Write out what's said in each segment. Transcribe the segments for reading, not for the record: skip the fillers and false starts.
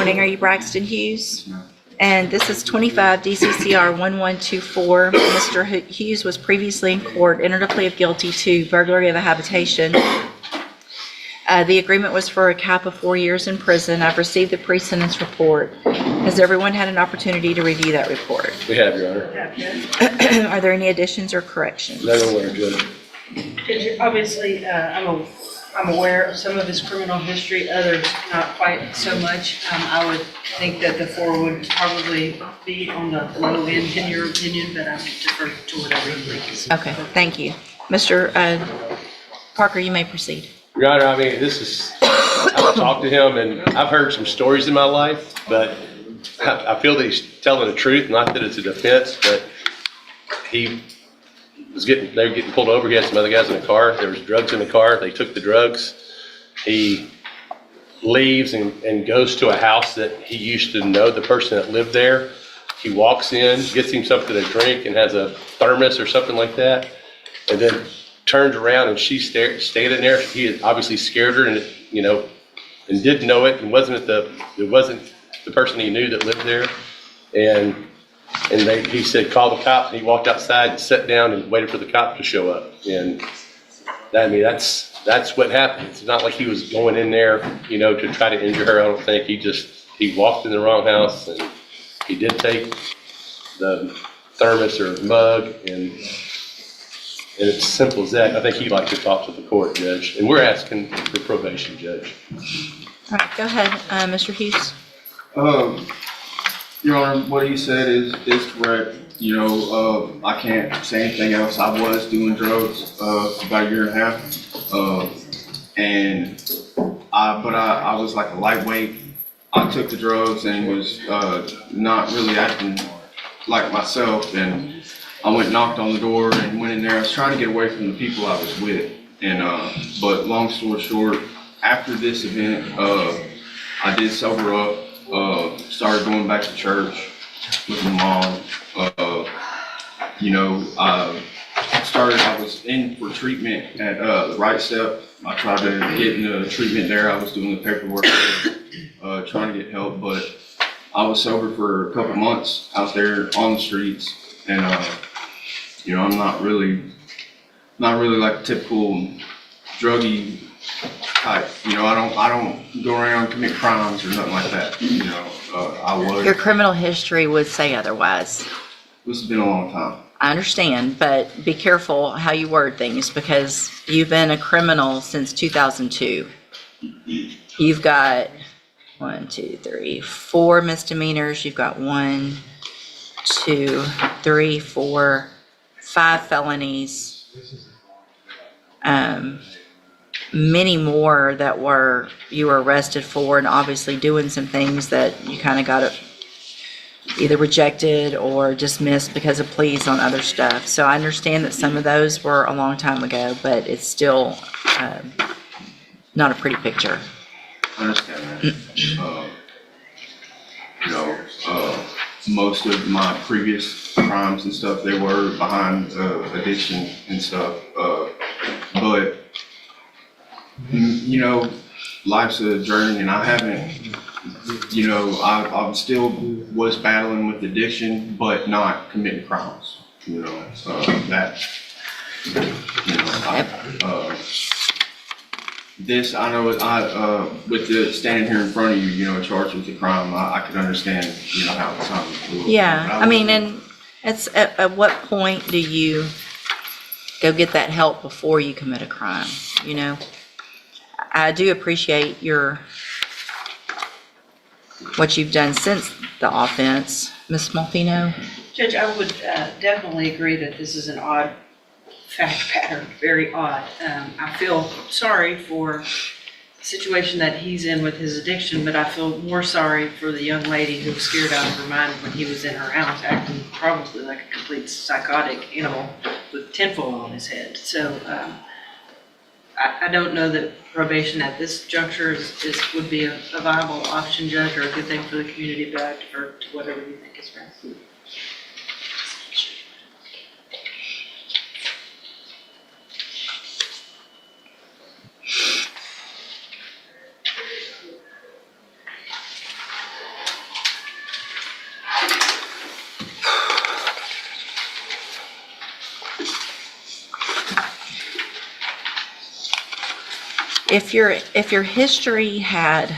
morning. Are you Braxton Hughes? And this is 25 DCCR 1124. Mr. Hughes was previously in court, entered a plea of guilty to burglary of a habitation. The agreement was for a cap of 4 years in prison. I've received the pre-sentence report. Has everyone had an opportunity to review that report? We have, Your Honor. Are there any additions or corrections? None aware, Judge. Judge, obviously, I'm aware of some of his criminal history, others not quite so much. I would think that the 4 would probably be on the low end in your opinion, but I would defer to whatever you think. Okay, thank you. Mr. Parker, you may proceed. Your Honor, I mean, I've talked to him and I've heard some stories in my life, but I feel that he's telling the truth, not that it's a defense, but they were getting pulled over. He had some other guys in the car. There was drugs in the car. They took the drugs. He leaves and goes to a house that he used to know the person that lived there. He walks in, gets him something to drink and has a thermos or something like that, and then turns around and she's standing there. He had obviously scared her and, and didn't know it and it wasn't the person he knew that lived there. And he said, call the cops, and he walked outside and sat down and waited for the cops to show up. And that's what happened. It's not like he was going in there, to try to injure her. I don't think. He walked in the wrong house, and he did take the thermos or mug, and it's simple as that. I think he'd like to talk to the court, Judge, and we're asking for probation, Judge. All right, go ahead, Mr. Hughes. Your Honor, what he said is correct. I can't say anything else. I was doing drugs about a year and a half, but I was like a lightweight. I took the drugs and was not really acting like myself, and I went and knocked on the door and went in there. I was trying to get away from the people I was with, but long story short, after this event, I did sober up. Started going back to church with my mom. I was in for treatment at the Right Step. I tried to get into treatment there. I was doing the paperwork, trying to get help, but I was sober for a couple months out there on the streets, and I'm not really like a typical druggie type. I don't go around and commit crimes or nothing like that. Your criminal history would say otherwise. This has been a long time. I understand, but be careful how you word things because you've been a criminal since 2002. You've got 4 misdemeanors. You've got 1, 2, 3, 4, 5 felonies. Many more that you were arrested for, and obviously doing some things that you kind of got either rejected or dismissed because of pleas on other stuff. So I understand that some of those were a long time ago, but it's still not a pretty picture. I understand that. Most of my previous crimes and stuff, they were behind addiction and stuff, but life's a journey, and I haven't, I still was battling with addiction, but not committing crimes, this, I know, with the standing here in front of you, charged with a crime, I could understand, how it sounded a little. Yeah, I mean, and it's at what point do you go get that help before you commit a crime, I do appreciate what you've done since the offense, Ms. Malfino. Judge, I would definitely agree that this is an odd fact pattern, very odd. I feel sorry for the situation that he's in with his addiction, but I feel more sorry for the young lady who was scared out of her mind when he was in her house, acting probably like a complete psychotic animal with tinfoil on his head. So I don't know that probation at this juncture would be a viable option, Judge, or a good thing for the community, but I defer to whatever you think is best. if your history had,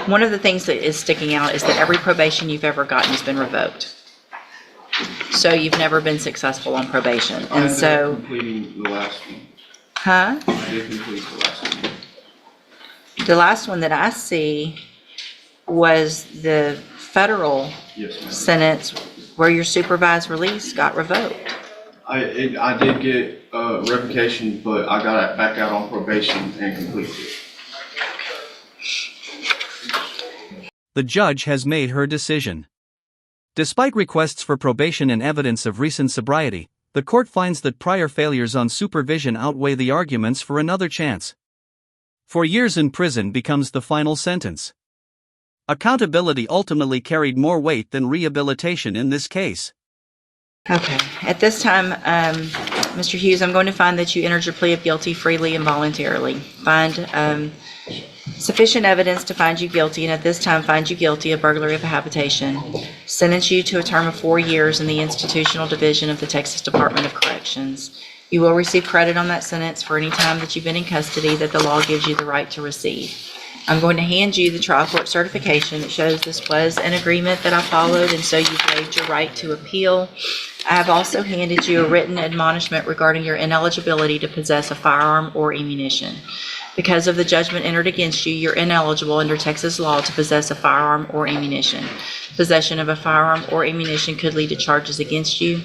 one of the things that is sticking out is that every probation you've ever gotten has been revoked. So you've never been successful on probation. I And ended up so, completing the last one. huh? I did complete the last one. The last one that I see was the federal Yes, ma'am. sentence where your supervised release got revoked. I did get revocation, but I got back out on probation and completed it. The judge has made her decision. Despite requests for probation and evidence of recent sobriety, the court finds that prior failures on supervision outweigh the arguments for another chance. 4 years in prison becomes the final sentence. Accountability ultimately carried more weight than rehabilitation in this case. Okay, at this time, Mr. Hughes, I'm going to find that you entered your plea of guilty freely and voluntarily. Find sufficient evidence to find you guilty, and at this time find you guilty of burglary of a habitation. Sentence you to a term of 4 years in the institutional division of the Texas Department of Corrections. You will receive credit on that sentence for any time that you've been in custody that the law gives you the right to receive. I'm going to hand you the trial court certification that shows this was an agreement that I followed, and so you've waived your right to appeal. I have also handed you a written admonishment regarding your ineligibility to possess a firearm or ammunition. Because of the judgment entered against you, you're ineligible under Texas law to possess a firearm or ammunition. Possession of a firearm or ammunition could lead to charges against you.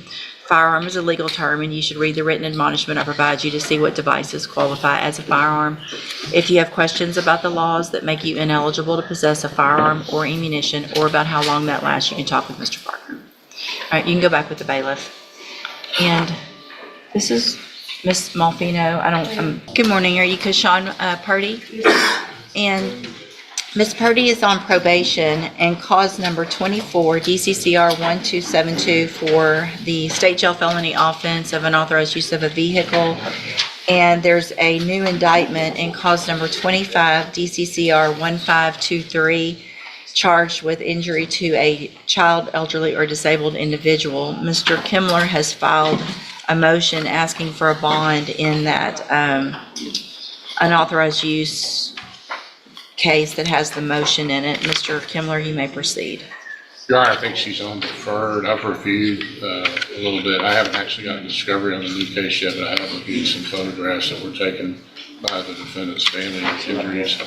Firearm is a legal term, and you should read the written admonishment I provide you to see what devices qualify as a firearm. If you have questions about the laws that make you ineligible to possess a firearm or ammunition, or about how long that lasts, you can talk with Mr. Parker. All right, you can go back with the bailiff. And this is Miss Malfino. Good morning. Are you Kashawn Purdy? And Ms. Purdy is on probation, and cause number 24, DCCR 1272, for the state jail felony offense of unauthorized use of a vehicle. And there's a new indictment in cause number 25, DCCR 1523, charged with injury to a child, elderly, or disabled individual. Mr. Kimler has filed a motion asking for a bond in that unauthorized use case that has the motion in it. Mr. Kimler, you may proceed. Your Honor, I think she's on deferred. I've reviewed a little bit. I haven't actually gotten discovery on the new case yet, but I have reviewed some photographs that were taken by the defendant's family with injuries.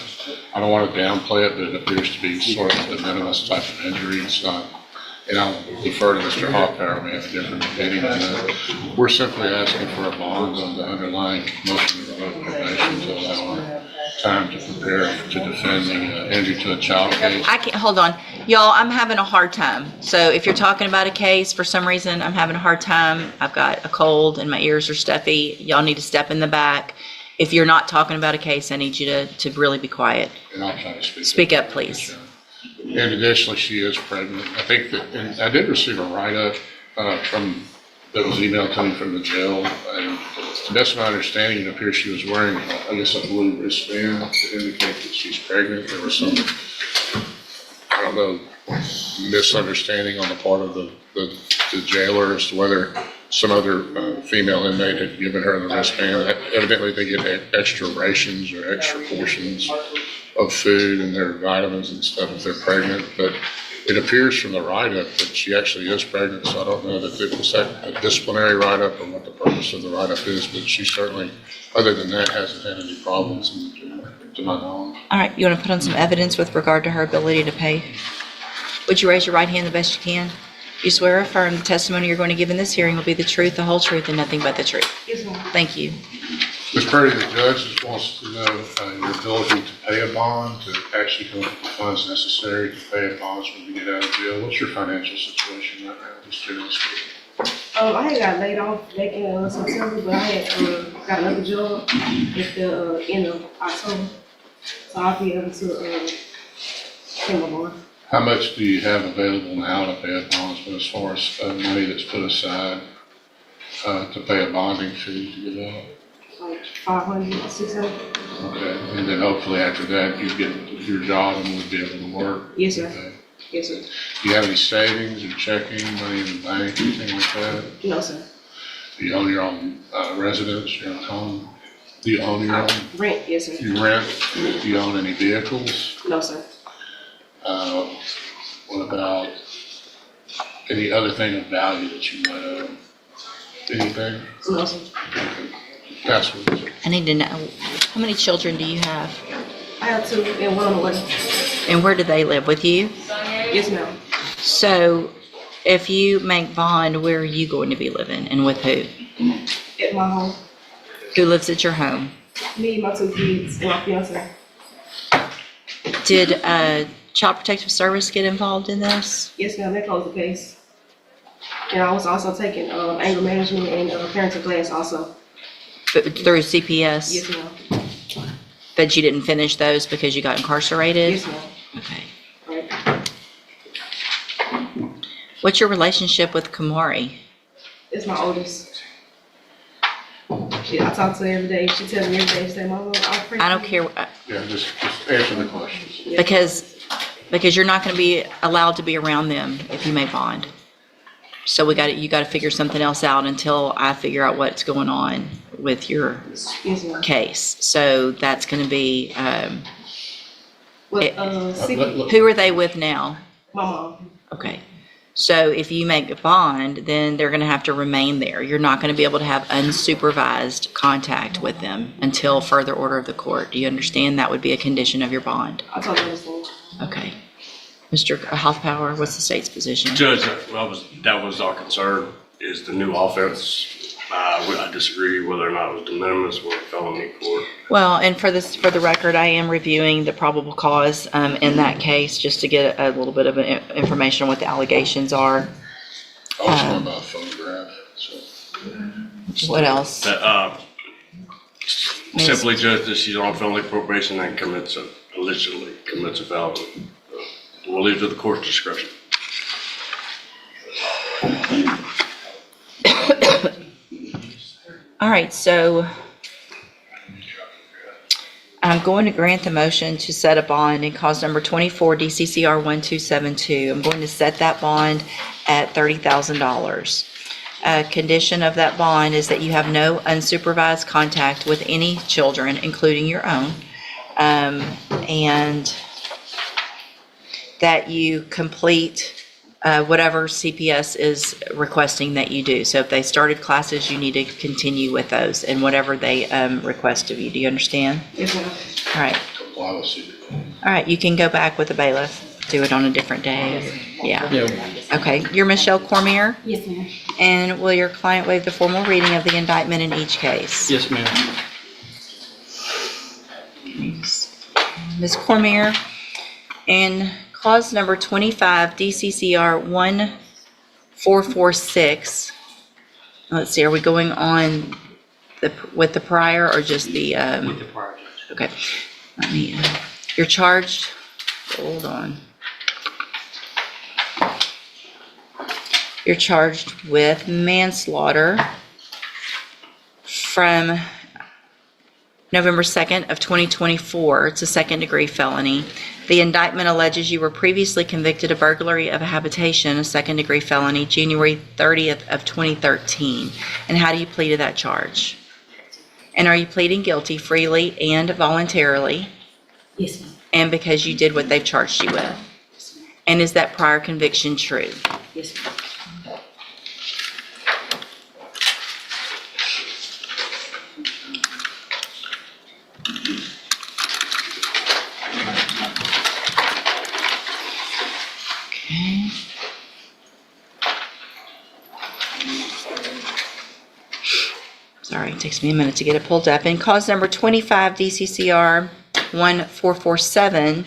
I don't want to downplay it, but it appears to be sort of the minimus type of injury. It's not, and I'll defer to Mr. Hawkpower, may have a different opinion on that. We're simply asking for a bond on the underlying motion to revoke probation to allow her time to prepare to defend the injury to a child case. I can't, hold on. Y'all, I'm having a hard time. So if you're talking about a case, for some reason, I'm having a hard time. I've got a cold and my ears are stuffy. Y'all need to step in the back. If you're not talking about a case, I need you to really be quiet. And I'll try to Speak up, please. And additionally, she is pregnant. I think that, and I did receive a write-up that was emailed to me from the jail. And to the best of my understanding, it appears she was wearing, I guess, a blue wristband to indicate that she's pregnant. There was some, I don't know, misunderstanding on the part of the jailer as to whether some other female inmate had given her the wristband. Evidently, they get extra rations or extra portions of food and their vitamins and stuff if they're pregnant. But it appears from the write-up that she actually is pregnant, so I don't know that it was a disciplinary write-up or what the purpose of the write-up is, but she certainly, other than that, hasn't had any problems to my knowledge. All right, you want to put on some evidence with regard to her ability to pay? Would you raise your right hand the best you can? You swear or affirm the testimony you're going to give in this hearing will be the truth, the whole truth, and nothing but the truth? Yes, ma'am. Thank you. Ms. Purdy, the judge just wants to know your ability to pay a bond, to actually come up with the funds necessary to pay a bond when you get out of jail. What's your financial situation right now, just generally speaking? I had got laid off back in September, but I had got another job at the end of October, so I'll be able to pay my bond. How much do you have available now to pay a bond, as far as money that's put aside to pay a bonding fee to get out? Like 500, 600. Okay, and then hopefully after that, you get your job and would be able to work? Yes, sir. Okay. Yes, sir. Do you have any savings or checking, money in the bank, anything like that? No, sir. Do you own your own residence, your own home? Do you own your own? Rent, yes, sir. You rent? Do you own any vehicles? No, sir. What about any other thing of value that you might own? Anything? No, sir. Passwords? I need to know, how many children do you have? I have 2 and 1 on the way. And where do they live, with you? Yes, ma'am. So if you make bond, where are you going to be living and with who? At my home. Who lives at your home? Me, my 2 kids, and my fiance. Did Child Protective Service get involved in this? Yes, ma'am, they closed the case. And I was also taking anger management and parenting class also. Through CPS? Yes, ma'am. But you didn't finish those because you got incarcerated? Yes, ma'am. Okay. Right. What's your relationship with Kamari? It's my oldest. I talk to her every day. She tells me every day, she say, Mama, I'll pray. I don't care, Yeah, just answer the questions. because you're not gonna be allowed to be around them if you make bond. So you gotta figure something else out until I figure out what's going on with your Yes, ma'am. case. So that's gonna be, who are they with now? My mom. Okay. So if you make a bond, then they're gonna have to remain there. You're not gonna be able to have unsupervised contact with them until further order of the court. Do you understand? That would be a condition of your bond. I totally understand. Okay. Mr. Hoffpower, what's the state's position? Judge, that was our concern, is the new offense. I disagree whether or not it was de minimis or felony court. Well, and for the record, I am reviewing the probable cause in that case, just to get a little bit of information on what the allegations are. I was talking about a photograph, so. What else? Simply judge that she's on felony probation and allegedly commits a felony. We'll leave it to the court's discretion. All right, so I'm going to grant the motion to set a bond in cause number 24 DCCR 1272. I'm going to set that bond at $30,000. A condition of that bond is that you have no unsupervised contact with any children, including your own, and that you complete whatever CPS is requesting that you do. So if they started classes, you need to continue with those and whatever they request of you. Do you understand? Yes, ma'am. All right. Policy. All right, you can go back with the bailiff. Do it on a different day. Yeah. Okay, you're Michelle Cormier, Yes, ma'am. and will your client waive the formal reading of the indictment in each case? Yes, ma'am. Ms. Cormier, in clause number 25 DCCR 1446, let's see, are we going on with the prior or just the? With the prior judge. Okay, let me, you're charged, hold on. You're charged with manslaughter from November 2nd of 2024. It's a second-degree felony. The indictment alleges you were previously convicted of burglary of a habitation, a second-degree felony, January 30th of 2013. And how do you plead to that charge? And are you pleading guilty freely and voluntarily? Yes, ma'am. And because you did what they've charged you with? And is that prior conviction true? Yes, ma'am. Okay. Sorry, it takes me a minute to get it pulled up. In cause number 25 DCCR 1447,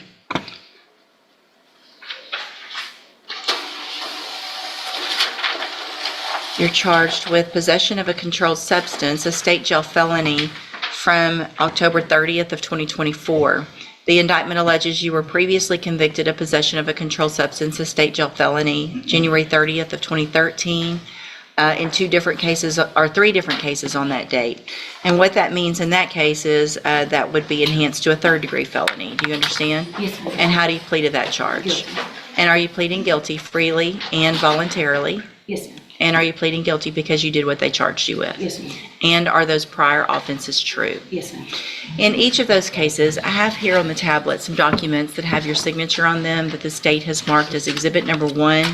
you're charged with possession of a controlled substance, a state jail felony from October 30th of 2024. The indictment alleges you were previously convicted of possession of a controlled substance, a state jail felony, January 30th of 2013, in two different cases, or three different cases on that date. And what that means in that case is that would be enhanced to a third-degree felony. Do you understand? Yes, ma'am. And how do you plead to that charge? Guilty. And are you pleading guilty freely and voluntarily? Yes, ma'am. And are you pleading guilty because you did what they charged you with? Yes, ma'am. And are those prior offenses true? Yes, ma'am. In each of those cases, I have here on the tablet some documents that have your signature on them that the state has marked as Exhibit Number 1.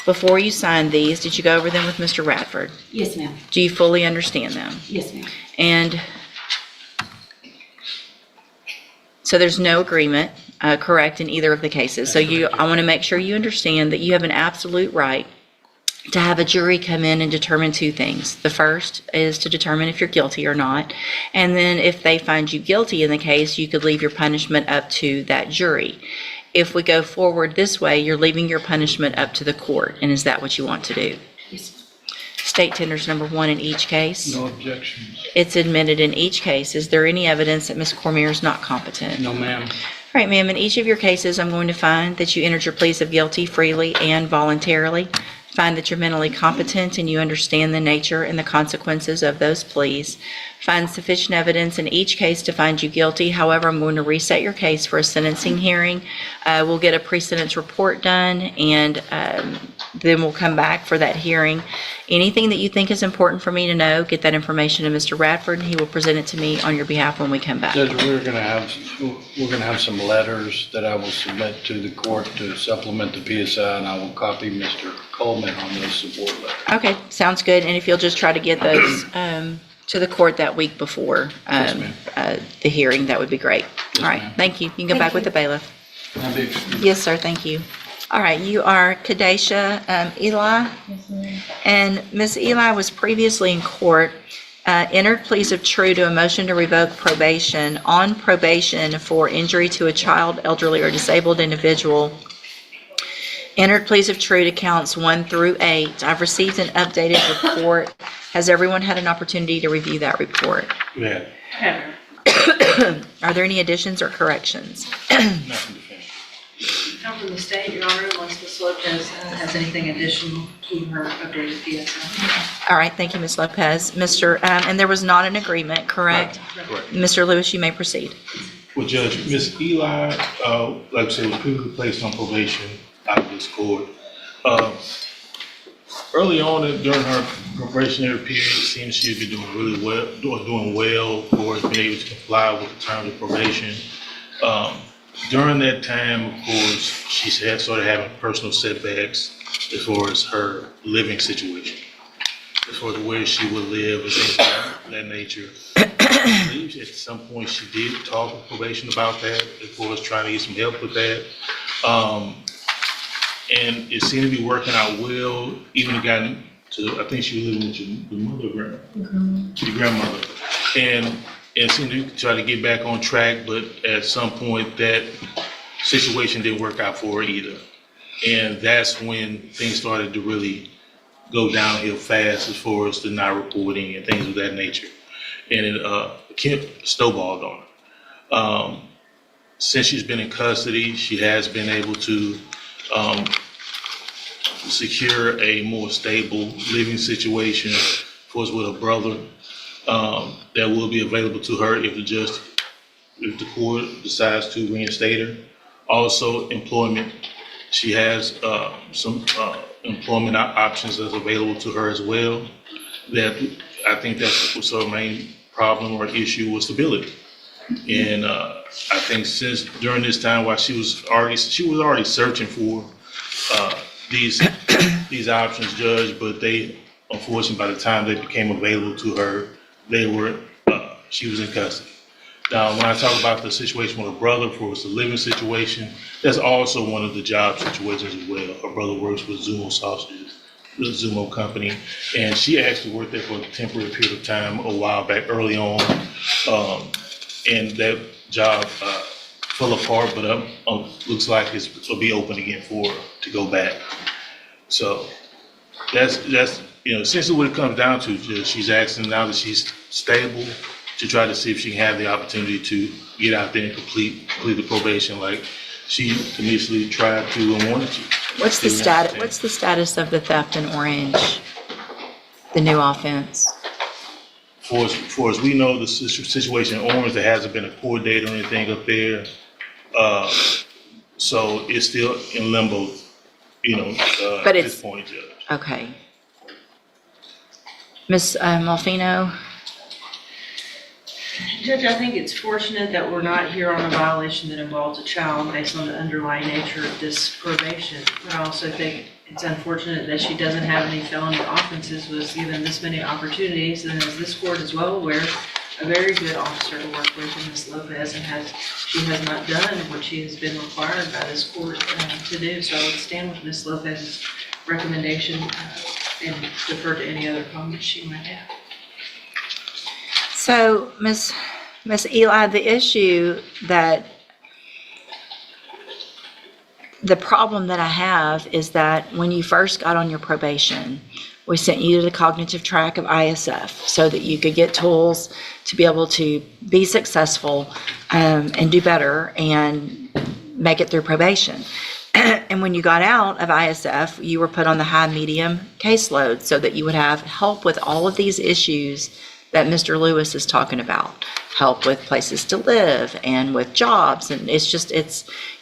Before you signed these, did you go over them with Mr. Radford? Yes, ma'am. Do you fully understand them? Yes, ma'am. And so there's no agreement, correct, in either of the cases. So I want to make sure you understand that you have an absolute right to have a jury come in and determine two things. The first is to determine if you're guilty or not. And then if they find you guilty in the case, you could leave your punishment up to that jury. If we go forward this way, you're leaving your punishment up to the court. And is that what you want to do? Yes, ma'am. State tenders number 1 in each case. No objections. It's admitted in each case. Is there any evidence that Ms. Cormier is not competent? No, ma'am. All right, ma'am, in each of your cases, I'm going to find that you entered your pleas of guilty freely and voluntarily. Find that you're mentally competent and you understand the nature and the consequences of those pleas. Find sufficient evidence in each case to find you guilty. However, I'm going to reset your case for a sentencing hearing. We'll get a pre-sentence report done, and then we'll come back for that hearing. Anything that you think is important for me to know, get that information to Mr. Radford, and he will present it to me on your behalf when we come back. Judge, we're gonna have some letters that I will submit to the court to supplement the PSI, and I will copy Mr. Coleman on those support letters. Okay, sounds good. And if you'll just try to get those to the court that week before Yes, ma'am. The hearing, that would be great. Yes, All right, ma'am. thank you. You can go back with the bailiff. Can I be excused? Yes, sir, thank you. All right, you are Kadesha Eli. And Ms. Eli was previously in court, entered pleas of true to a motion to revoke probation on probation for injury to a child, elderly, or disabled individual. Entered pleas of true to counts 1 through 8. I've received an updated report. Has everyone had an opportunity to review that report? Yeah, Heather. Are there any additions or corrections? nothing to finish. Come from the state, Your Honor, unless Ms. Lopez has anything additional to her updated PSI. All right, thank you, Ms. Lopez. And there was not an agreement, correct? Correct. Mr. Lewis, you may proceed. Well, Judge, Ms. Eli, like I said, was previously placed on probation out of this court. Early on during her probationary period, it seems she'd been doing really well, doing well, or has been able to comply with the terms of probation. During that time, of course, she's started having personal setbacks as far as her living situation, as far as where she would live and things of that nature. I believe at some point she did talk with probation about that, as far as trying to get some help with that. And it seemed to be working out well, even gotten to, I think she was living with your mother, your grandmother. And seemed to try to get back on track, but at some point that situation didn't work out for her either. And that's when things started to really go downhill fast as far as the not reporting and things of that nature. And it snowballed on her. Since she's been in custody, she has been able to secure a more stable living situation, of course, with her brother, that will be available to her if the court decides to reinstate her. Also, employment. She has some employment options that's available to her as well. That I think that's her main problem or issue was stability. And I think since during this time, while she was already searching for these options, Judge, but they, unfortunately, by the time they became available to her, she was in custody. Now, when I talk about the situation with her brother, for the living situation, that's also one of the job situations as well. Her brother works with Zumo Sausages, the Zumo company, and she actually worked there for a temporary period of time a while back, early on, and that job fell apart, but looks like it'll be open again for her to go back. So that's essentially what it comes down to. She's asking now that she's stable to try to see if she can have the opportunity to get out there and complete the probation like she initially tried to and wanted to. What's the status of the theft in Orange, the new offense? For as we know, the situation in Orange, there hasn't been a court date or anything up there. So it's still in limbo But at it's- this point, Judge. Okay. Ms. Malfino? Judge, I think it's fortunate that we're not here on a violation that involves a child based on the underlying nature of this probation. But I also think it's unfortunate that she doesn't have any felony offenses, was given this many opportunities, and as this court is well aware, a very good officer to work with in Ms. Lopez, and she has not done what she has been required by this court to do. So I would stand with Ms. Lopez's recommendation and defer to any other comments she might have. So, Miss Eli, the problem that I have is that when you first got on your probation, we sent you to the cognitive track of ISF so that you could get tools to be able to be successful and do better and make it through probation. And when you got out of ISF, you were put on the high-medium caseload so that you would have help with all of these issues that Mr. Lewis is talking about. Help with places to live and with jobs. And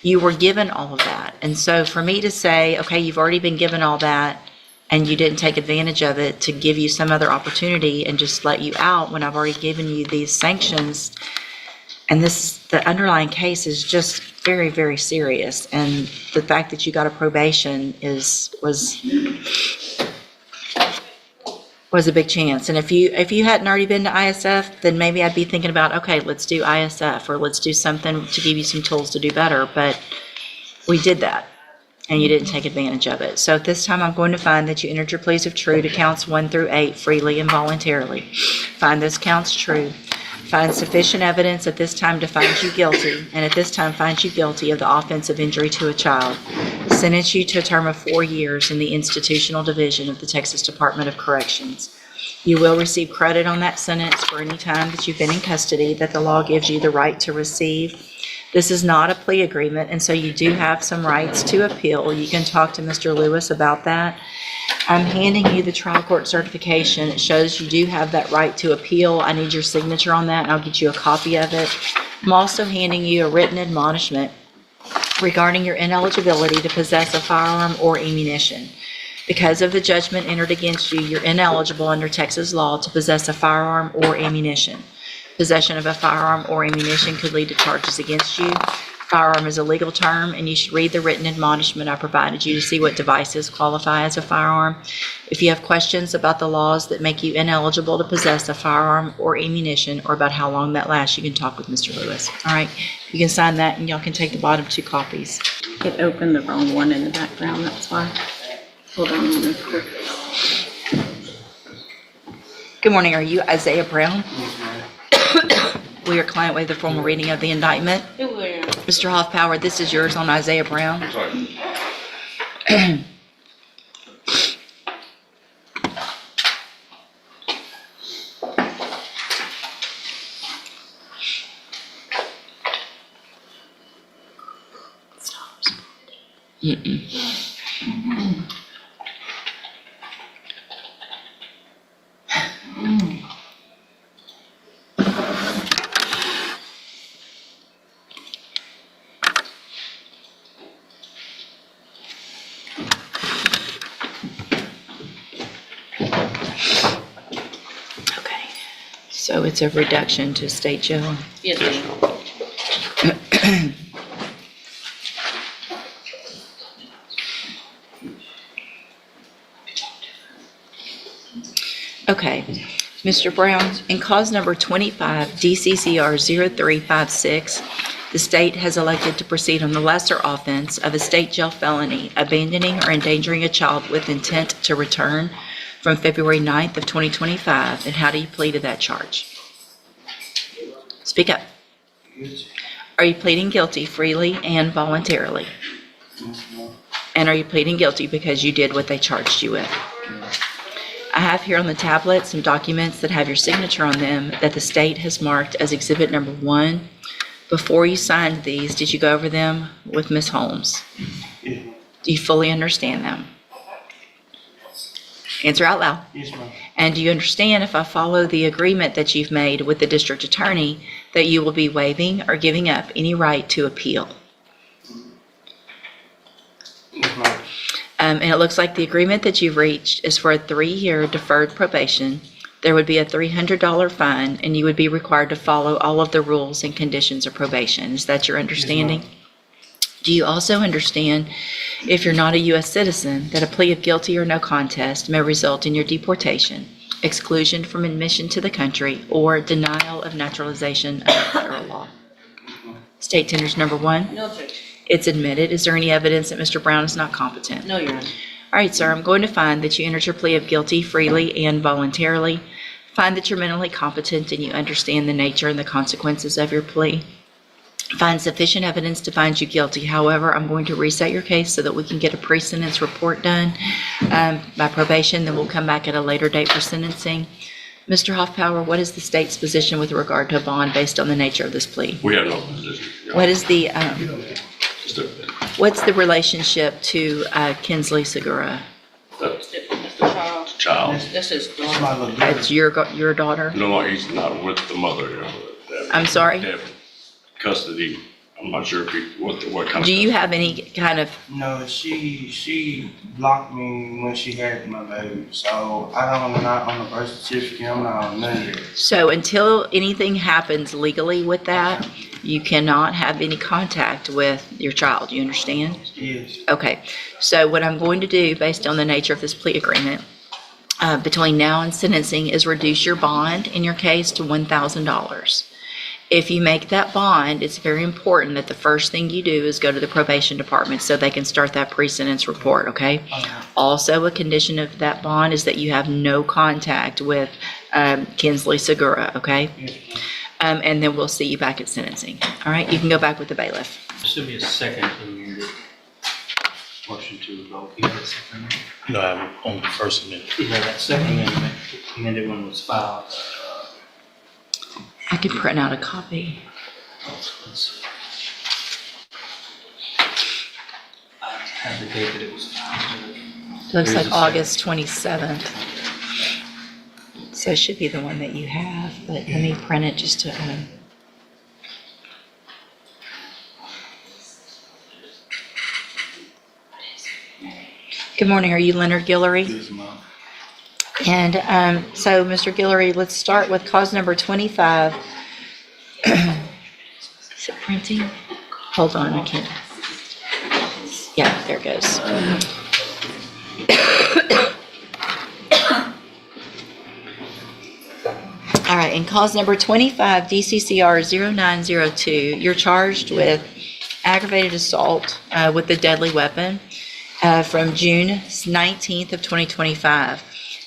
you were given all of that. And so for me to say, okay, you've already been given all that and you didn't take advantage of it to give you some other opportunity and just let you out when I've already given you these sanctions. And the underlying case is just very, very serious. And the fact that you got a probation was a big chance. And if you hadn't already been to ISF, then maybe I'd be thinking about, okay, let's do ISF or let's do something to give you some tools to do better. But we did that and you didn't take advantage of it. So at this time, I'm going to find that you entered your pleas of true to counts 1 through 8 freely and voluntarily. Find those counts true. Find sufficient evidence at this time to find you guilty, and at this time find you guilty of the offense of injury to a child. Sentence you to a term of 4 years in the institutional division of the Texas Department of Corrections. You will receive credit on that sentence for any time that you've been in custody that the law gives you the right to receive. This is not a plea agreement, and so you do have some rights to appeal. You can talk to Mr. Lewis about that. I'm handing you the trial court certification. It shows you do have that right to appeal. I need your signature on that, and I'll get you a copy of it. I'm also handing you a written admonishment regarding your ineligibility to possess a firearm or ammunition. Because of the judgment entered against you, you're ineligible under Texas law to possess a firearm or ammunition. Possession of a firearm or ammunition could lead to charges against you. Firearm is a legal term, and you should read the written admonishment I provided you to see what devices qualify as a firearm. If you have questions about the laws that make you ineligible to possess a firearm or ammunition, or about how long that lasts, you can talk with Mr. Lewis. All right, you can sign that, and y'all can take the bottom 2 copies. It opened the wrong one in the background, that's why. Hold on a minute quick. Good morning, are you Isaiah Brown? Will your client waive the formal reading of the indictment? It will. Mr. Hoffpower, this is yours on Isaiah Brown. Sorry. Okay, so it's a reduction to state jail. Yes, ma'am. Okay, Mr. Brown, in cause number 25 DCCR 0356, the state has elected to proceed on the lesser offense of a state jail felony, abandoning or endangering a child with intent to return from February 9th of 2025. And how do you plead to that charge? Speak up. Are you pleading guilty freely and voluntarily? And are you pleading guilty because you did what they charged you with? I have here on the tablet some documents that have your signature on them that the state has marked as exhibit number 1. Before you signed these, did you go over them with Ms. Holmes? Yeah. Do you fully understand them? Answer out loud. Yes, ma'am. And do you understand, if I follow the agreement that you've made with the district attorney, that you will be waiving or giving up any right to appeal? Yes, ma'am. And it looks like the agreement that you've reached is for a 3-year deferred probation. There would be a $300 fine, and you would be required to follow all of the rules and conditions of probation. Is that your understanding? Do you also understand, if you're not a U.S. citizen, that a plea of guilty or no contest may result in your deportation, exclusion from admission to the country, or denial of naturalization under federal law? State tenders number 1. No, Judge. It's admitted. Is there any evidence that Mr. Brown is not competent? No, Your Honor. All right, sir, I'm going to find that you entered your plea of guilty freely and voluntarily. Find that you're mentally competent and you understand the nature and the consequences of your plea. Find sufficient evidence to find you guilty. However, I'm going to reset your case so that we can get a pre-sentence report done by probation. Then we'll come back at a later date for sentencing. Mr. Hoffpower, what is the state's position with regard to a bond based on the nature of this plea? We have no position. What is the, Just a- what's the relationship to Kinsley Segura? That's Mr. Charles, child. this is daughter. It's your daughter? No, he's not with the mother. I'm sorry? They have custody. I'm not sure if what kind of. Do you have any kind of, No, she blocked me when she had my baby, so I'm not on the birth certificate, I'm not on none of it. so until anything happens legally with that, you cannot have any contact with your child, you understand? Yes. Okay, so what I'm going to do, based on the nature of this plea agreement, between now and sentencing, is reduce your bond in your case to $1,000. If you make that bond, it's very important that the first thing you do is go to the probation department so they can start that pre-sentence report, okay? Also, a condition of that bond is that you have no contact with Kinsley Segura, okay? And then we'll see you back at sentencing. All right, you can go back with the bailiff. Just give me a second to motion to revoke. You have a second? No, I'm on the first amendment. Yeah, that second amendment, amended one was filed. I can print out a copy. I have the date that it was filed. Looks Here's like the August 27th. So it should be the one that you have, but let me print it just to, Good morning, are you Leonard Guillory? Yes, ma'am. And so, Mr. Guillory, let's start with cause number 25. Is it printing? Hold on, I can't. Yeah, there it goes. All right, in cause number 25, DCCR 0902, you're charged with aggravated assault with a deadly weapon from June 19th of 2025.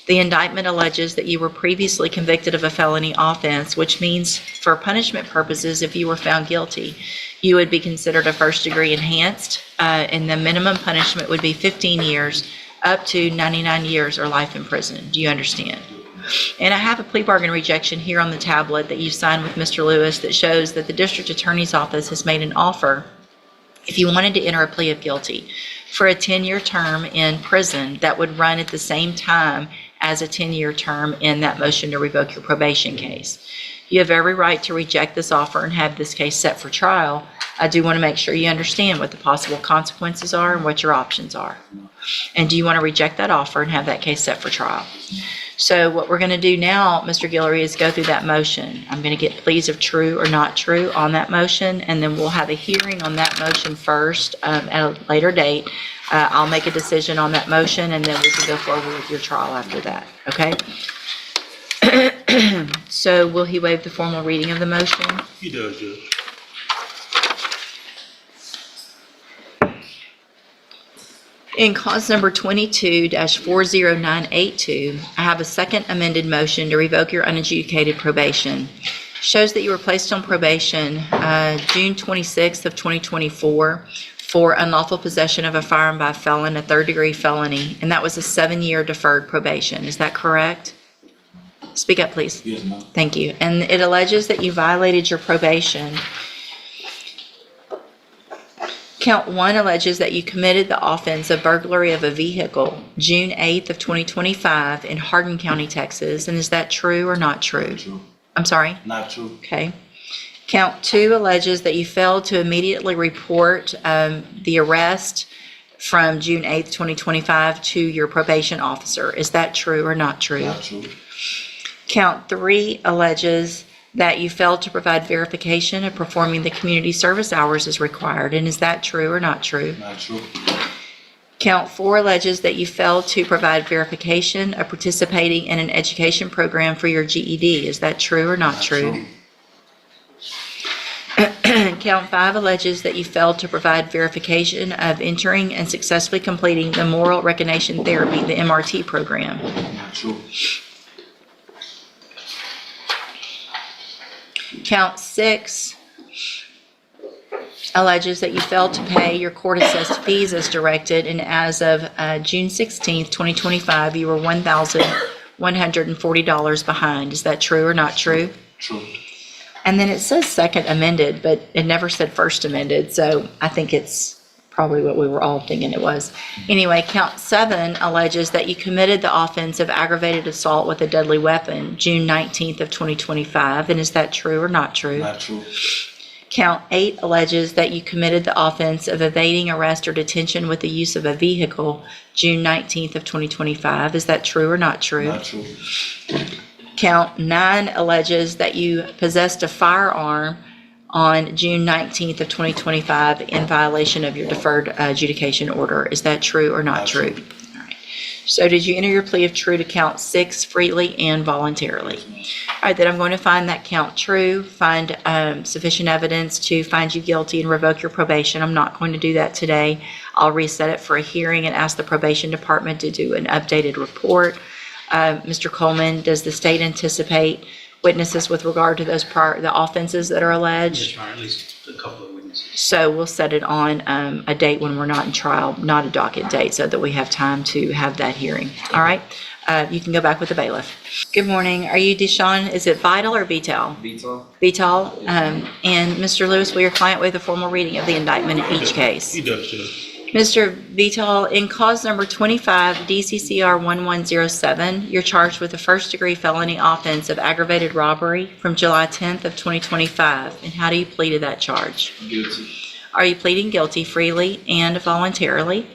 The indictment alleges that you were previously convicted of a felony offense, which means for punishment purposes, if you were found guilty, you would be considered a first-degree enhanced, and the minimum punishment would be 15 years up to 99 years or life in prison. Do you understand? And I have a plea bargain rejection here on the tablet that you signed with Mr. Lewis that shows that the district attorney's office has made an offer, if you wanted to enter a plea of guilty, for a 10-year term in prison that would run at the same time as a 10-year term in that motion to revoke your probation case. You have every right to reject this offer and have this case set for trial. I do want to make sure you understand what the possible consequences are and what your options are. And do you want to reject that offer and have that case set for trial? So what we're going to do now, Mr. Guillory, is go through that motion. I'm going to get pleas of true or not true on that motion, and then we'll have a hearing on that motion first at a later date. I'll make a decision on that motion, and then we can go forward with your trial after that, okay? So will he waive the formal reading of the motion? He does, Judge. In cause number 22-40982, I have a second amended motion to revoke your unadjudicated probation. Shows that you were placed on probation June 26th of 2024 for unlawful possession of a firearm by a felon, a third-degree felony, and that was a 7-year deferred probation. Is that correct? Speak up, please. Yes, ma'am. Thank you. And it alleges that you violated your probation. Count 1 alleges that you committed the offense of burglary of a vehicle June 8th of 2025 in Hardin County, Texas. And is that true or not true? True. I'm sorry? Not true. Okay. Count 2 alleges that you failed to immediately report the arrest from June 8th, 2025 to your probation officer. Is that true or not true? Not true. Count 3 alleges that you failed to provide verification of performing the community service hours as required. And is that true or not true? Not true. Count 4 alleges that you failed to provide verification of participating in an education program for your GED. Is that true or not true? Count 5 alleges that you failed to provide verification of entering and successfully completing the Moral Recognition Therapy, the MRT program. Not true. Count 6 alleges that you failed to pay your court-assessed fees as directed, and as of June 16th, 2025, you were $1,140 behind. Is that true or not true? True. And then it says second amended, but it never said first amended, so I think it's probably what we were all thinking it was. Anyway, count 7 alleges that you committed the offense of aggravated assault with a deadly weapon, June 19th of 2025, and is that true or not true? Not true. Count 8 alleges that you committed the offense of evading arrest or detention with the use of a vehicle, June 19th of 2025. Is that true or not true? Not true. Count 9 alleges that you possessed a firearm on June 19th of 2025 in violation of your deferred adjudication order. Is that true or not true? All right. So did you enter your plea of true to count 6 freely and voluntarily? All right, then I'm going to find that count true, find sufficient evidence to find you guilty and revoke your probation. I'm not going to do that today. I'll reset it for a hearing and ask the probation department to do an updated report. Mr. Coleman, does the state anticipate witnesses with regard to the offenses that are alleged? Yes, Your Honor, at least a couple of witnesses. So we'll set it on a date when we're not in trial, not a docket date, so that we have time to have that hearing. All right? You can go back with the bailiff. Good morning. Are you Deshaun? Is it Vital or Vital? Vital. Vital. And Mr. Lewis, will your client waive a formal reading of the indictment in each case? He does, Judge. Mr. Vital, in cause number 25 DCCR 1107, you're charged with a first-degree felony offense of aggravated robbery from July 10th of 2025. And how do you plead to that charge? Guilty. Are you pleading guilty freely and voluntarily?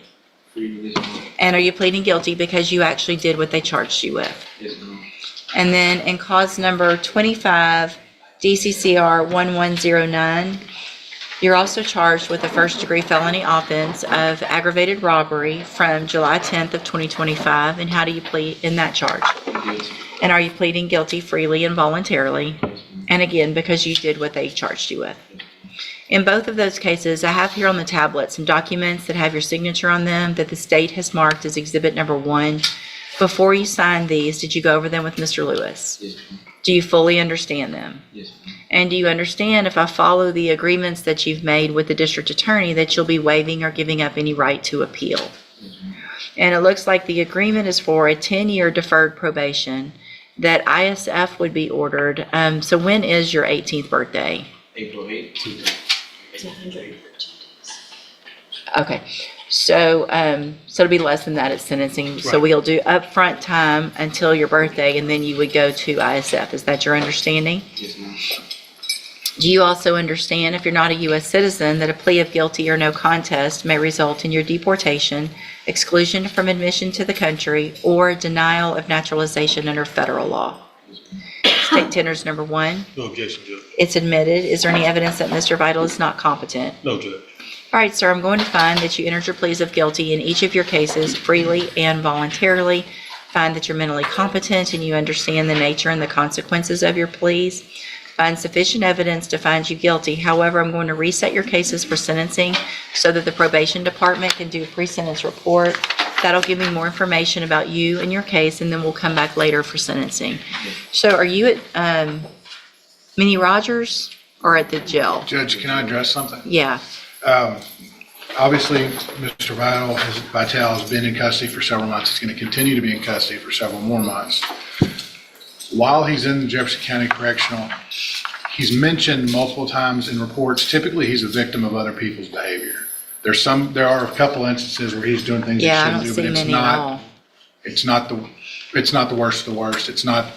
Freely. And are you pleading guilty because you actually did what they charged you with? Yes, ma'am. And then in cause number 25 DCCR 1109, you're also charged with a first-degree felony offense of aggravated robbery from July 10th of 2025. And how do you plead in that charge? Guilty. And are you pleading guilty freely and voluntarily? And again, because you did what they charged you with. In both of those cases, I have here on the tablet some documents that have your signature on them that the state has marked as exhibit number 1. Before you signed these, did you go over them with Mr. Lewis? Yes, ma'am. Do you fully understand them? Yes, ma'am. And do you understand, if I follow the agreements that you've made with the district attorney, that you'll be waiving or giving up any right to appeal? Yes, ma'am. And it looks like the agreement is for a 10-year deferred probation, that ISF would be ordered. So when is your 18th birthday? April 8th. Okay. So it'll be less than that at sentencing. So we'll do upfront time until your birthday, and then you would go to ISF. Is that your understanding? Yes, ma'am. Do you also understand, if you're not a U.S. citizen, that a plea of guilty or no contest may result in your deportation, exclusion from admission to the country, or denial of naturalization under federal law? State tenders number 1. No objection, Judge. It's admitted. Is there any evidence that Mr. Vital is not competent? No, Judge. All right, sir, I'm going to find that you entered your pleas of guilty in each of your cases freely and voluntarily. Find that you're mentally competent and you understand the nature and the consequences of your pleas. Find sufficient evidence to find you guilty. However, I'm going to reset your cases for sentencing so that the probation department can do a pre-sentence report. That'll give me more information about you and your case, and then we'll come back later for sentencing. So are you at Minnie Rogers or at the jail? Judge, can I address something? Yeah. Obviously, Mr. Vital has been in custody for several months. He's going to continue to be in custody for several more months. While he's in Jefferson County Correctional, he's mentioned multiple times in reports, typically he's a victim of other people's behavior. There are a couple instances where he's doing things he Yeah, I shouldn't don't do, see but many at all. it's not the worst of the worst. It's not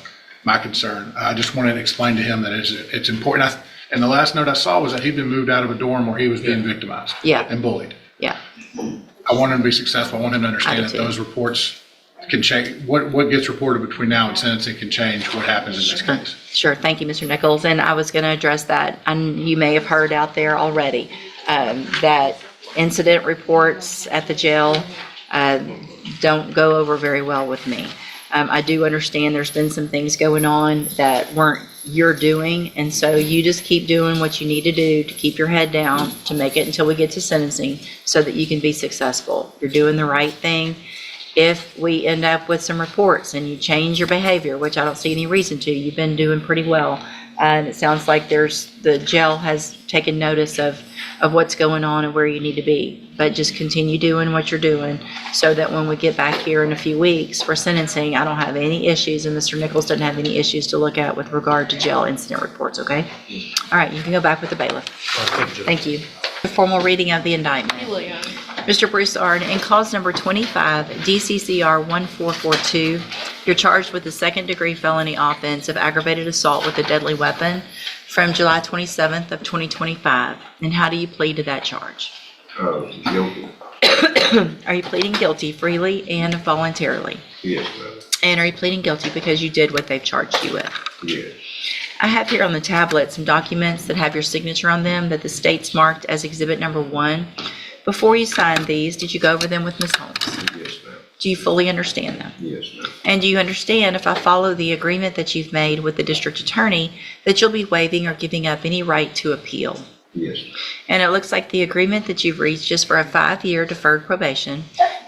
my concern. I just wanted to explain to him that it's important. And the last note I saw was that he'd been moved out of a dorm where he was being victimized. Yeah. And bullied. Yeah. I I want him to be successful. I want him to I understand do that too. those reports can change, what gets reported between now and sentencing can change what happens in this case. Sure, thank you, Mr. Nichols, and I was going to address that, and you may have heard out there already, that incident reports at the jail don't go over very well with me. I do understand there's been some things going on that weren't your doing, and so you just keep doing what you need to do to keep your head down, to make it until we get to sentencing, so that you can be successful. You're doing the right thing. If we end up with some reports and you change your behavior, which I don't see any reason to, you've been doing pretty well. And it sounds like the jail has taken notice of what's going on and where you need to be. But just continue doing what you're doing so that when we get back here in a few weeks for sentencing, I don't have any issues and Mr. Nichols doesn't have any issues to look at with regard to jail incident reports, okay? All right, you can go back with the bailiff. Thank you. The formal reading of the indictment. Mr. Broussard, in cause number 25, DCCR 1442, you're charged with the second-degree felony offense of aggravated assault with a deadly weapon from July 27th of 2025. And how do you plead to that charge? Guilty. Are you pleading guilty freely and voluntarily? Yes, ma'am. And are you pleading guilty because you did what they've charged you with? Yes. I have here on the tablet some documents that have your signature on them that the state's marked as Exhibit Number 1. Before you signed these, did you go over them with Ms. Holmes? Yes, ma'am. Do you fully understand them? Yes, ma'am. And do you understand, if I follow the agreement that you've made with the district attorney, that you'll be waiving or giving up any right to appeal? Yes. And it looks like the agreement that you've reached is for a 5-year deferred probation.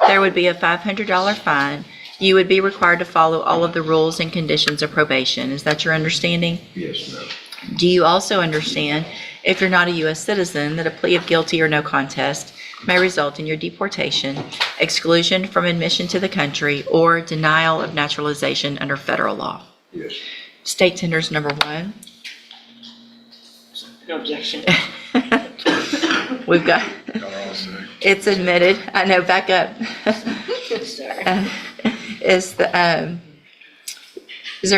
There would be a $500 fine. You would be required to follow all of the rules and conditions of probation. Is that your understanding? Yes, ma'am. Do you also understand, if you're not a U.S. citizen, that a plea of guilty or no contest may result in your deportation, exclusion from admission to the country, or denial of naturalization under federal law? Yes. State tenders number 1. No objection. We've got, it's admitted. I know, back up. Sorry. Is there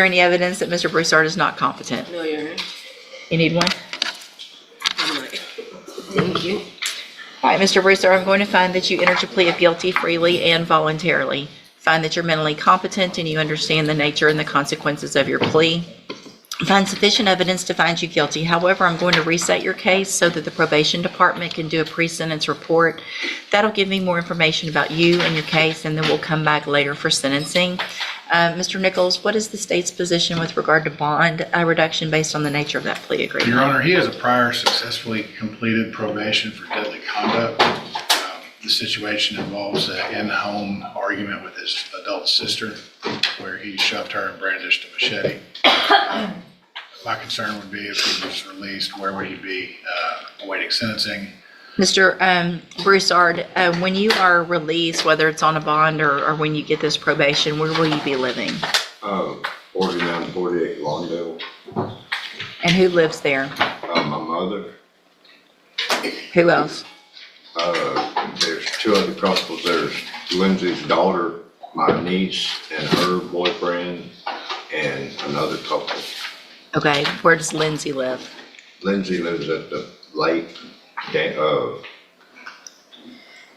any evidence that Mr. Broussard is not competent? No, Your Honor. You need one? I'm right. Thank you. All right, Mr. Broussard, I'm going to find that you entered your plea of guilty freely and voluntarily. Find that you're mentally competent and you understand the nature and the consequences of your plea. Find sufficient evidence to find you guilty. However, I'm going to reset your case so that the probation department can do a pre-sentence report. That'll give me more information about you and your case, and then we'll come back later for sentencing. Mr. Nichols, what is the state's position with regard to bond reduction based on the nature of that plea agreement? Your Honor, he has a prior successfully completed probation for deadly conduct. The situation involves an in-home argument with his adult sister where he shoved her and brandished a machete. My concern would be if he was released, where would he be awaiting sentencing? Mr. Broussard, when you are released, whether it's on a bond or when you get this probation, where will you be living? 4948 Lawndale. And who lives there? My mother. Who else? There's 2 other couples. There's Lindsay's daughter, my niece, and her boyfriend, and another couple. Okay, where does Lindsay live? Lindsay lives at the lake,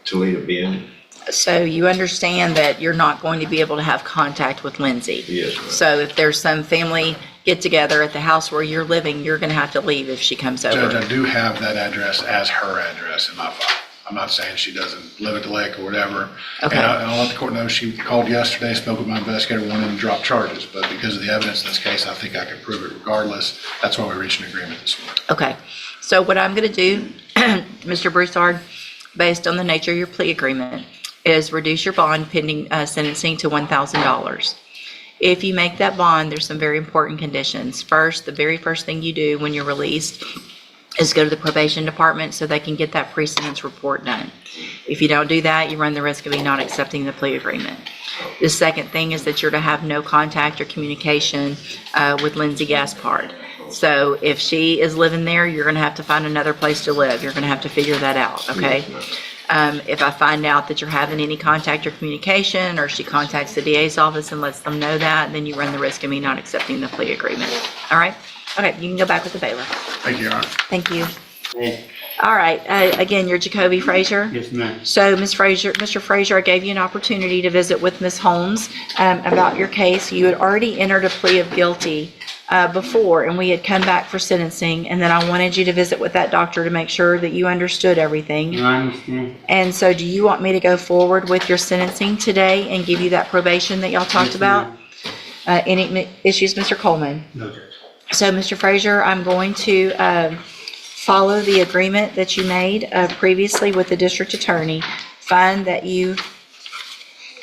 Toledo Bend. So you understand that you're not going to be able to have contact with Lindsay? Yes, ma'am. So if there's some family get-together at the house where you're living, you're going to have to leave if she comes over? Judge, I do have that address as her address in my file. I'm not saying she doesn't live at the lake or whatever. Okay. And I'll let the court know she called yesterday, spoke with my investigator, wanted to drop charges. But because of the evidence in this case, I think I can prove it regardless. That's why we reached an agreement this morning. Okay, so what I'm going to do, Mr. Broussard, based on the nature of your plea agreement, is reduce your bond pending sentencing to $1,000. If you make that bond, there's some very important conditions. First, the very first thing you do when you're released is go to the probation department so they can get that pre-sentence report done. If you don't do that, you run the risk of me not accepting the plea agreement. The second thing is that you're to have no contact or communication with Lindsay Gaspard. So if she is living there, you're going to have to find another place to live. You're going to have to figure that out, okay? If I find out that you're having any contact or communication, or she contacts the DA's office and lets them know that, then you run the risk of me not accepting the plea agreement. All right? Okay, you can go back with the bailiff. Thank you, Your Honor. Thank you. All right, again, you're Jacoby Frazier? Yes, ma'am. So, Mr. Frazier, I gave you an opportunity to visit with Ms. Holmes about your case. You had already entered a plea of guilty before, and we had come back for sentencing, and then I wanted you to visit with that doctor to make sure that you understood everything. No, I understand. And so, do you want me to go forward with your sentencing today and give you that probation that y'all talked Yes, about? ma'am. Any issues, Mr. Coleman? No, Judge. So, Mr. Frazier, I'm going to follow the agreement that you made previously with the district attorney. Find that you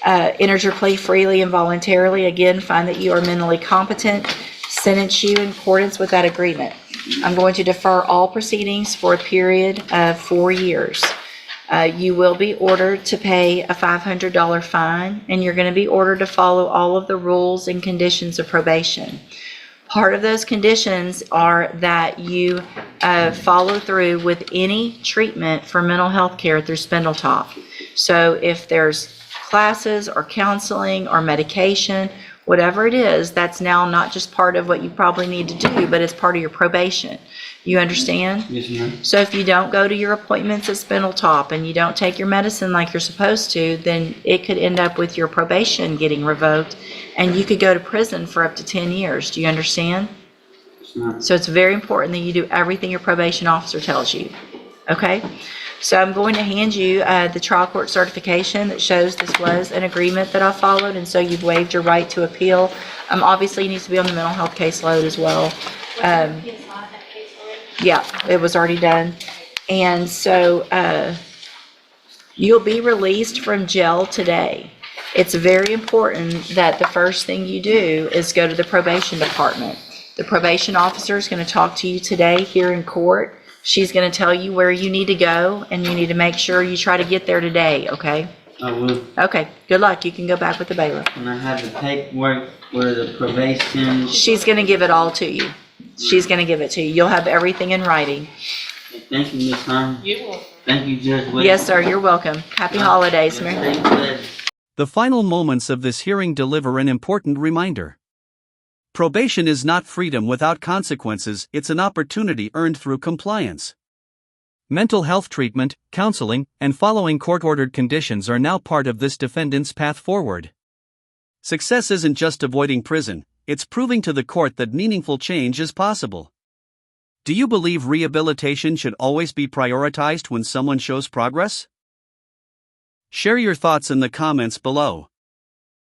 entered your plea freely and voluntarily. Again, find that you are mentally competent. Sentence you in accordance with that agreement. I'm going to defer all proceedings for a period of 4 years. You will be ordered to pay a $500 fine, and you're going to be ordered to follow all of the rules and conditions of probation. Part of those conditions are that you follow through with any treatment for mental health care through Spindletop. So if there's classes or counseling or medication, whatever it is, that's now not just part of what you probably need to do, but it's part of your probation. You understand? Yes, ma'am. So if you don't go to your appointments at Spindletop and you don't take your medicine like you're supposed to, then it could end up with your probation getting revoked, and you could go to prison for up to 10 years. Do you understand? Yes, ma'am. So it's very important that you do everything your probation officer tells you. Okay? So I'm going to hand you the trial court certification that shows this was an agreement that I followed, and so you've waived your right to appeal. Obviously, it needs to be on the mental health caseload as well. Yeah, it was already done. And so you'll be released from jail today. It's very important that the first thing you do is go to the probation department. The probation officer is going to talk to you today here in court. She's going to tell you where you need to go, and you need to make sure you try to get there today, okay? I will. Okay, good luck. You can go back with the bailiff. And I have the paperwork where the probation. She's going to give it all to you. She's going to give it to you. You'll have everything in writing. Thank you, Ms. Harmon. Thank you, Judge West. Yes, sir. You're welcome. Happy holidays, Mary. Thank you. The final moments of this hearing deliver an important reminder. Probation is not freedom without consequences, it's an opportunity earned through compliance. Mental health treatment, counseling, and following court-ordered conditions are now part of this defendant's path forward. Success isn't just avoiding prison, it's proving to the court that meaningful change is possible. Do you believe rehabilitation should always be prioritized when someone shows progress? Share your thoughts in the comments below.